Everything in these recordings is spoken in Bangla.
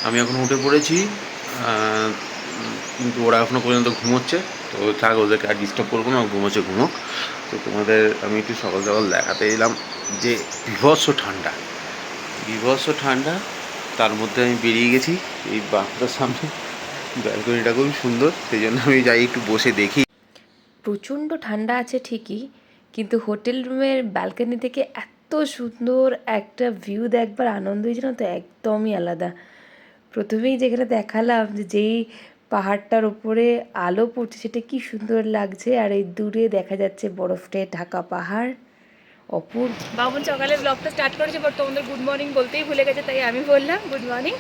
আমি এখন উঠে পড়েছি, কিন্তু ওরা এখনও পর্যন্ত ঘুমোচ্ছে। তো থাক, ওদেরকে আর ডিস্টার্ব করবো না, ঘুমোচ্ছে ঘুমোক। তো তোমাদের আমি একটু সকাল সকাল দেখাতে এলাম যে বীভৎস ঠান্ডা, বীভৎস ঠান্ডা। তার মধ্যে আমি বেরিয়ে গেছি এই বাঁকটার সামনে, ব্যালকনিটা খুবই সুন্দর, সেই জন্য আমি যাই একটু বসে দেখি। প্রচণ্ড ঠান্ডা আছে ঠিকই, কিন্তু হোটেল রুমের ব্যালকনি থেকে এত সুন্দর একটা ভিউ দেখবার আনন্দ হয়েছিল তো একদমই আলাদা। প্রথমেই যেখানে দেখালাম যে যেই পাহাড়টার ওপরে আলো পড়ছে সেটা কি সুন্দর লাগছে, আর এই দূরে দেখা যাচ্ছে বরফে ঢাকা পাহাড়, অপূর্ব। বাবুন সকালে ব্লগটা স্টার্ট করেছে, বাট তোমাদের গুড মর্নিং বলতেই ভুলে গেছে, তাই আমি বললাম গুড মর্নিং।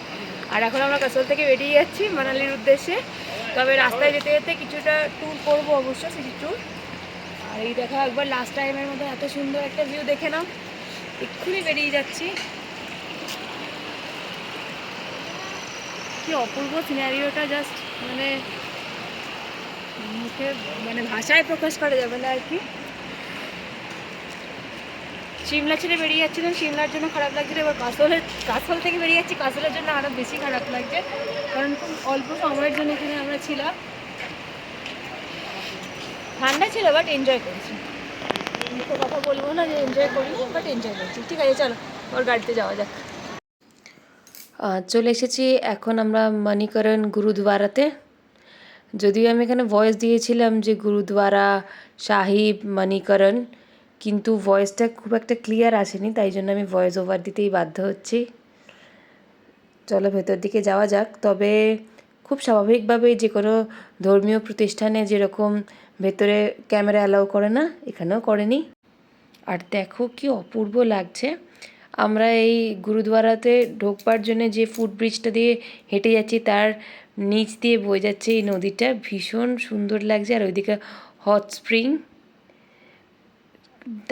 আর এখন আমরা কাসল থেকে বেরিয়ে যাচ্ছি মানালির উদ্দেশ্যে। তবে রাস্তায় যেতে যেতে কিছুটা ট্যুর করবো অবশ্য, সিটি ট্যুর। আর এই দেখা একবার লাস্ট টাইমের মতো এত সুন্দর একটা ভিউ দেখে নাও। এক্ষুনি বেরিয়ে যাচ্ছি। কি অপূর্ব সিনারিওটা, জাস্ট মানে মুখে মানে ভাষায় প্রকাশ করা যাবে না আর কি। সিমলা ছেড়ে বেরিয়ে যাচ্ছিলাম, সিমলার জন্য খারাপ লাগছিল। এবার কাসল থেকে বেরিয়ে যাচ্ছি, কাসলের জন্য আরও বেশি খারাপ লাগছে, কারণ খুব অল্প সময়ের জন্য এখানে আমরা ছিলাম। ঠান্ডা ছিল বাট এনজয় করেছি, মুখে কথা বলবো না যে এনজয় করি, বাট এনজয় করছি। ঠিক আছে, চলো ওর গাড়িতে যাওয়া যাক। চলে এসেছি এখন আমরা মণিকরণ গুরুদুয়ারাতে। যদিও আমি এখানে ভয়েস দিয়েছিলাম যে গুরুদুয়ারা সাহিব মণিকরণ, কিন্তু ভয়েসটা খুব একটা ক্লিয়ার আসেনি, তাই জন্য আমি ভয়েস ওভার দিতেই বাধ্য হচ্ছি। চলো ভেতর দিকে যাওয়া যাক। তবে খুব স্বাভাবিকভাবেই যে কোনো ধর্মীয় প্রতিষ্ঠানে যেরকম ভেতরে ক্যামেরা অ্যালাউ করে না, এখানেও করেনি। আর দেখো কি অপূর্ব লাগছে। আমরা এই গুরুদুয়ারাতে ঢোকবার জন্য যে ফুটব্রিজটা দিয়ে হেঁটে যাচ্ছি তার নিচ দিয়ে বয়ে যাচ্ছে এই নদীটা, ভীষণ সুন্দর লাগছে। আর ওইদিকে হট স্প্রিং,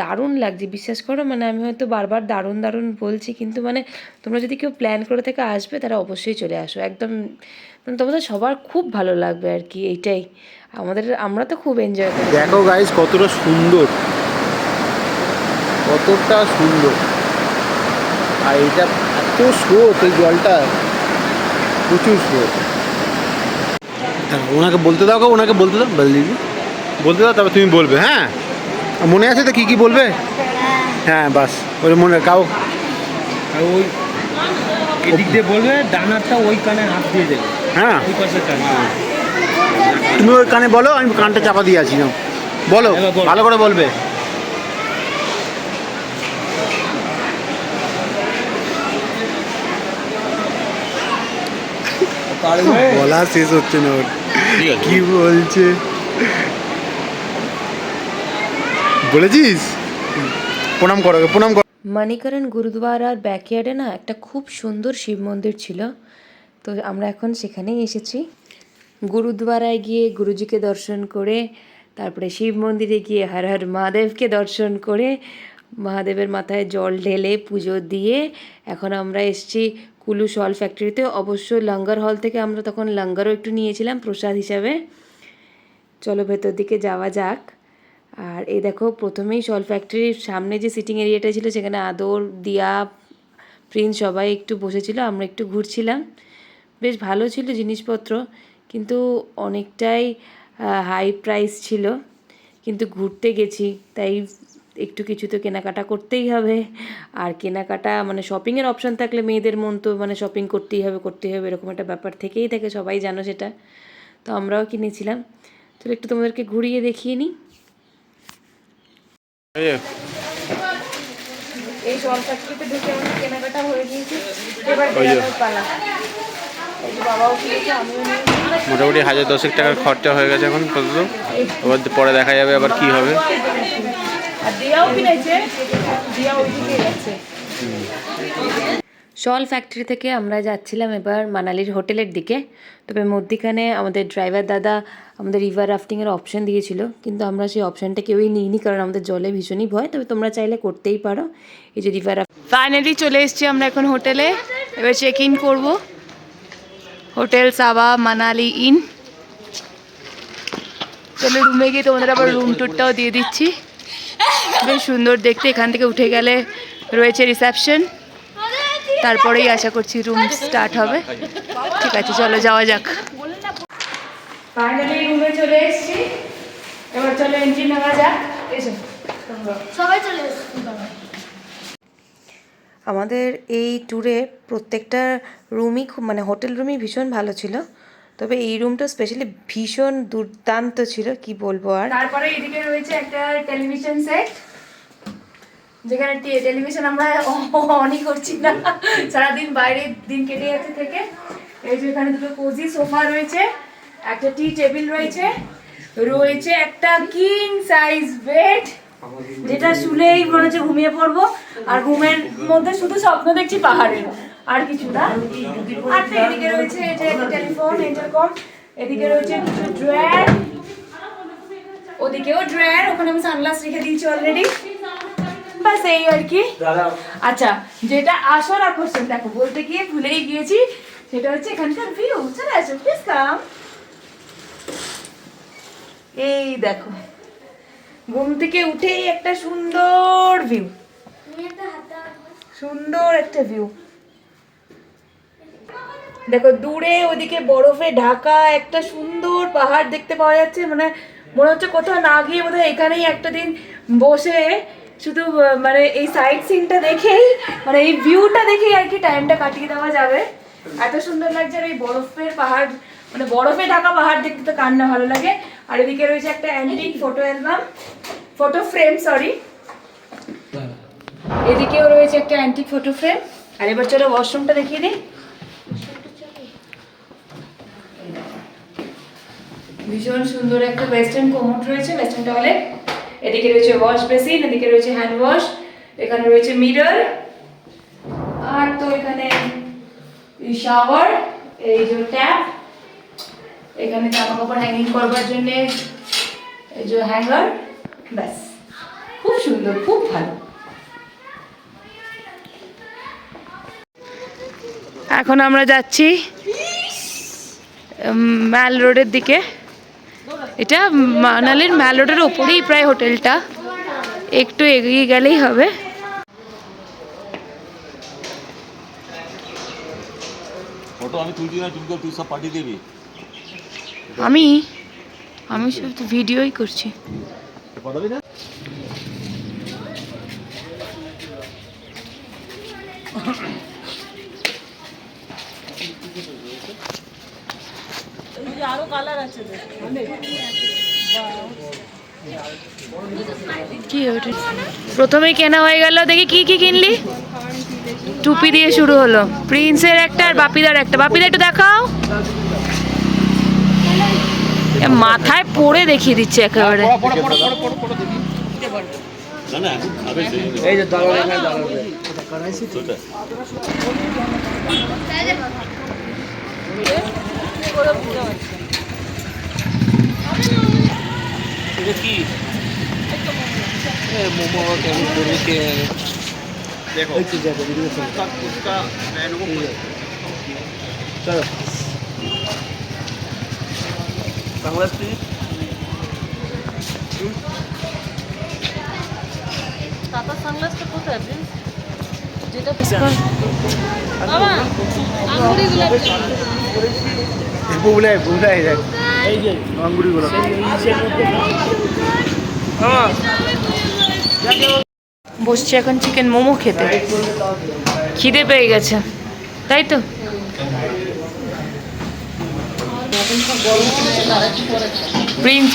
দারুণ লাগছে বিশ্বাস করো। মানে আমি হয়তো বারবার দারুণ দারুণ বলছি, কিন্তু মানে তোমরা যদি কেউ প্ল্যান করে থেকে আসবে তারা অবশ্যই চলে আসো, একদম মানে তোমাদের সবার খুব ভালো লাগবে আর কি। এইটাই আমরা তো খুব এনজয় করি। দেখো গাইস কতটা সুন্দর, কতটা সুন্দর। আর এটা এত স্রোত, এই জলটা প্রচুর স্রোত। ওনাকে বলতে দাও, ওনাকে বলতে দাও, বলতে দাও, তারপর তুমি বলবে। হ্যাঁ, মনে আছে তো কি বলবে? হ্যাঁ বাস, ওই মনে কাউ ওই এদিক দিয়ে বলবে, ডানারটা ওই কানে হাত দিয়ে দেবে। হ্যাঁ, ওই পাশের কানে। তুমি ওই কানে বলো, আমি কানটা চাপা দিয়ে আছি। বলো, ভালো করে বলবে। বলা শেষ হচ্ছে না ওর, কি বলছে বলেছিস? প্রণাম করো, প্রণাম করো। মণিকরণ গুরুদুয়ারার ব্যাকইয়ার্ডে না একটা খুব সুন্দর শিব মন্দির ছিল, তো আমরা এখন সেখানেই এসেছি। গুরুদুয়ারায় গিয়ে গুরুজিকে দর্শন করে, তারপরে শিব মন্দিরে গিয়ে হর হর মহাদেবকে দর্শন করে, মহাদেবের মাথায় জল ঢেলে পুজো দিয়ে এখন আমরা এসেছি কুলু শল ফ্যাক্টরিতে। অবশ্য লঙ্গর হল থেকে আমরা তখন লঙ্গরও একটু নিয়েছিলাম প্রসাদ হিসাবে। চলো ভেতর দিকে যাওয়া যাক। আর এই দেখো প্রথমেই শল ফ্যাক্টরির সামনে যে সিটিং এরিয়াটা ছিল সেখানে আদর, দিয়া, প্রিন্স সবাই একটু বসেছিল, আমরা একটু ঘুরছিলাম। বেশ ভালো ছিল জিনিসপত্র, কিন্তু অনেকটাই হাই প্রাইস ছিল। কিন্তু ঘুরতে গেছি তাই একটু কিছু তো কেনাকাটা করতেই হবে। আর কেনাকাটা মানে শপিংয়ের অপশান থাকলে মেয়েদের মন তো মানে শপিং করতেই হবে এরকম একটা ব্যাপার থেকেই থাকে, সবাই জানো সেটা। তো আমরাও কিনেছিলাম। চলো একটু তোমাদেরকে ঘুরিয়ে দেখিয়ে নিই। এই শল ফ্যাক্টরিতে ঢুকে আমরা কেনাকাটা হয়ে গিয়েছি, এবার বেরানোর পালা। বাবাও কিনেছে, আমিও নিয়েছি। মোটামুটি 1010 টাকার খরচা হয়ে গেছে এখন পর্যন্ত, এবার পরে দেখা যাবে আবার কি হবে। আর দিয়াও কিনেছে, দিয়া ওইদিকে গেছে। শল ফ্যাক্টরি থেকে আমরা যাচ্ছিলাম এবার মানালির হোটেলের দিকে। তবে মধ্যিখানে আমাদের ড্রাইভার দাদা আমাদের রিভার রাফটিংয়ের অপশান দিয়েছিল, কিন্তু আমরা সেই অপশানটা কেউই নিইনি, কারণ আমাদের জলে ভীষণই ভয়। তবে তোমরা চাইলে করতেই পারো, এই যে রিভার রাফটিং। ফাইনালি চলে এসেছি আমরা এখন হোটেলে, এবার চেক ইন করবো। Hotel Saba Manali in. চলো রুমে গিয়ে তোমাদের আবার রুম ট্যুরটাও দিয়ে দিচ্ছি, বেশ সুন্দর দেখতে। এখান থেকে উঠে গেলে রয়েছে রিসেপশন, তারপরেই আশা করছি রুম স্টার্ট হবে। ঠিক আছে, চলো যাওয়া যাক। ফাইনালি রুমে চলে এসেছি, এবার চলো এন্ট্রি নেওয়া যাক। এসো সবাই চলে এসেছে। আমাদের এই ট্যুরে প্রত্যেকটা রুমই খুব মানে হোটেল রুমই ভীষণ ভালো ছিল, তবে এই রুমটা স্পেশালি ভীষণ দুর্দান্ত ছিল, কি বলবো আর। তারপরে এদিকে রয়েছে একটা টেলিভিশন সেট, যেখানে টেলিভিশন আমরা অনই করছি না, সারাদিন বাইরে দিন কেটে যাচ্ছে থেকে। এই যে এখানে দুটো কোজি সোফা রয়েছে, একটা টি টেবিল রয়েছে, রয়েছে একটা কিং সাইজ বেড, যেটা শুলেই মনে হচ্ছে ঘুমিয়ে পড়বো, আর ঘুমের মধ্যে শুধু স্বপ্ন দেখছি পাহাড়ের, আর কিছু না। আর তো এদিকে রয়েছে এই যে টেলিফোন, ইন্টারকম, এদিকে রয়েছে কিছু ড্রয়ার, ওদিকেও ড্রয়ার, ওখানে আমি সানগ্লাস রেখে দিয়েছি অলরেডি। বাস এই আর কি। আচ্ছা, যেটা আসল আকর্ষণ দেখো, বলতে গিয়ে ভুলেই গিয়েছি, সেটা হচ্ছে এখানকার ভিউ। চলে আসো, প্লিজ কাম। এই দেখো, ঘুম থেকে উঠেই একটা সুন্দর ভিউ, সুন্দর একটা ভিউ। দেখো দূরে ওদিকে বরফে ঢাকা একটা সুন্দর পাহাড় দেখতে পাওয়া যাচ্ছে, মানে মনে হচ্ছে কোথাও না গিয়ে বোধহয় এখানেই একটা দিন বসে শুধু মানে এই সাইট সিনটা দেখেই, মানে এই ভিউটা দেখেই আর কি টাইমটা কাটিয়ে দেওয়া যাবে। এত সুন্দর লাগছে, আর এই বরফের পাহাড়, মানে বরফে ঢাকা পাহাড় দেখতে তো কার না ভালো লাগে। আর এদিকে রয়েছে একটা antique photo album, photo frame sorry, এদিকেও রয়েছে একটা অ্যান্টিক ফটো ফ্রেম। আর এবার চলো ওয়াশরুমটা দেখিয়ে দিই। ভীষণ সুন্দর একটা ওয়েস্টার্ন কোমোড রয়েছে, ওয়েস্টার্ন টয়লেট, এদিকে রয়েছে ওয়াশ বেসিন, এদিকে রয়েছে হ্যান্ড ওয়াশ, এখানে রয়েছে মিরর, আর তো এখানে শাওয়ার, এই যে ট্যাপ, এখানে জামা কাপড় হ্যাঙ্গিং করবার জন্য এই যে হ্যাঙ্গার। ব্যাস, খুব সুন্দর, খুব ভালো। এখন আমরা যাচ্ছি ম্যাল রোডের দিকে। এটা মানালির ম্যাল রোডের ওপরেই প্রায় হোটেলটা, একটু এগিয়ে গেলেই হবে। ফটো আমি তুলছি না, তুই সব পাঠিয়ে দিবি। আমি শুধু তো ভিডিওই করছি। পাঠাবি না? আরো কালার আছে, কি ওটা প্রথমেই কেনা হয়ে গেল। দেখি কি কি কিনলি। টুপি দিয়ে শুরু হলো, প্রিন্সের একটা আর বাপিদার একটা। বাপিদা একটু দেখাও, মাথায় পরে দেখিয়ে দিচ্ছে একেবারে। না না, এখন খাবে এই যে দালাল এখানে দালাল করাইছি তো। এটা কি মোমো কেমন করে কে দেখো, এই চीज আছে ভিডিও से उसका मेनू को चलो সানগ্লাস প্লিজ। টাটা সানগ্লাসটা কোথায় প্রিন্স? যেটা বাবা আঙ্গুরিগুলো বুলাই দেখ, এই যে আঙ্গুরিগুলো বসছি এখন চিকেন মোমো খেতে, খিদে পেয়ে গেছে, তাই তো। প্রিন্স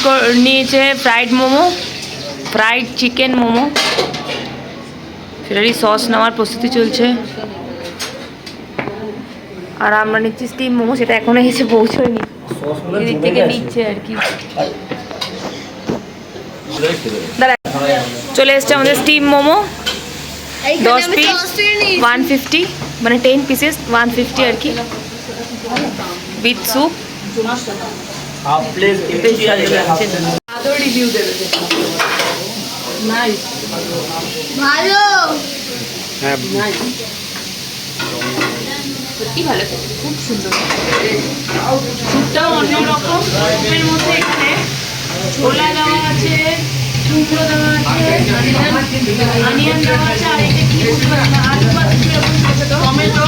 নিয়েছে fried momo, fried chicken momo, সেটারই সস নেওয়ার প্রস্তুতি চলছে। আর আমরা নিচ্ছি স্টিম মোমো, সেটা এখনো এসে পৌঁছয়নি, এদিক থেকে নিচ্ছে আর কি। দাঁড়া, চলে এসছে আমাদের স্টিম মোমো, 10 পিস 150, মানে 10 পিসেস 150 আর কি, উইথ স্যুপ। আদৌ রিভিউ দেবে, নাইস, ভালো, হ্যাঁ সত্যি ভালো, খুব সুন্দর। স্যুপটাও অন্যরকম, স্যুপের মধ্যে এখানে ছোলা দেওয়া আছে, কুমড়ো দেওয়া আছে, অনিয়ন দেওয়া আছে, আর এটা কি বুঝতে পারলাম না, আলু বা কিছু এরকম ছোট ছোট টমেটো,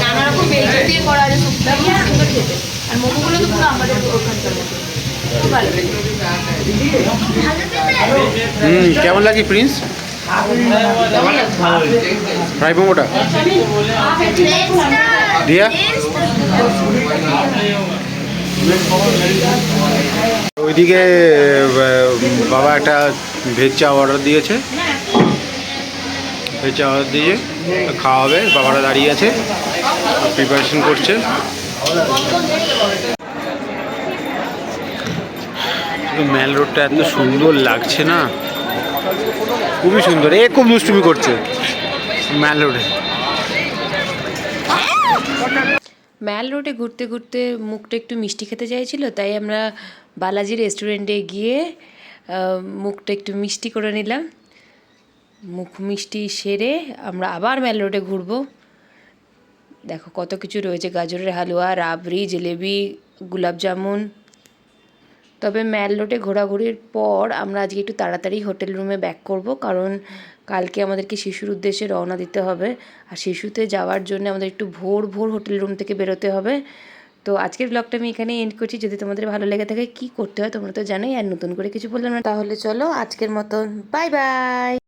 নানা রকম ভেজি দিয়ে করা আছে শুক্তো, খুব সুন্দর খেতে। আর মোমোগুলো তো পুরো আমাদের ওখানকার মতো খুব ভালো লাগে। কেমন লাগে প্রিন্স ফ্রাই মোমোটা দিয়া? ওইদিকে বাবা একটা ভেজ চা অর্ডার দিয়েছে, ভেজ চা অর্ডার দিয়ে খাওয়া হবে। বাবারা দাঁড়িয়ে আছে, প্রিপারেশন করছে। মেল রোডটা এত সুন্দর লাগছে না, খুবই সুন্দর। এ খুব দুষ্টুমি করছে মেল রোডে। ম্যাল রোডে ঘুরতে ঘুরতে মুখটা একটু মিষ্টি খেতে চাইছিল, তাই আমরা বালাজি রেস্টুরেন্টে গিয়ে মুখটা একটু মিষ্টি করে নিলাম। মুখ মিষ্টি সেরে আমরা আবার ম্যাল রোডে ঘুরবো। দেখো কত কিছু রয়েছে, গাজরের হালুয়া, রাবড়ি, জিলেবি, গোলাপ জামুন। তবে ম্যাল রোডে ঘোরাঘুরির পর আমরা আজকে একটু তাড়াতাড়ি হোটেল রুমে ব্যাক করব, কারণ কালকে আমাদেরকে শিশুর উদ্দেশ্যে রওনা দিতে হবে। আর শিশুতে যাওয়ার জন্য আমাদের একটু ভোর ভোর হোটেল রুম থেকে বেরোতে হবে। তো আজকের ব্লগটা আমি এখানে এন্ড করছি। যদি তোমাদের ভালো লেগে থাকে কী করতে হয় তোমরা তো জানোই, আর নতুন করে কিছু বললাম না। তাহলে চলো আজকের মতন বাই বাই।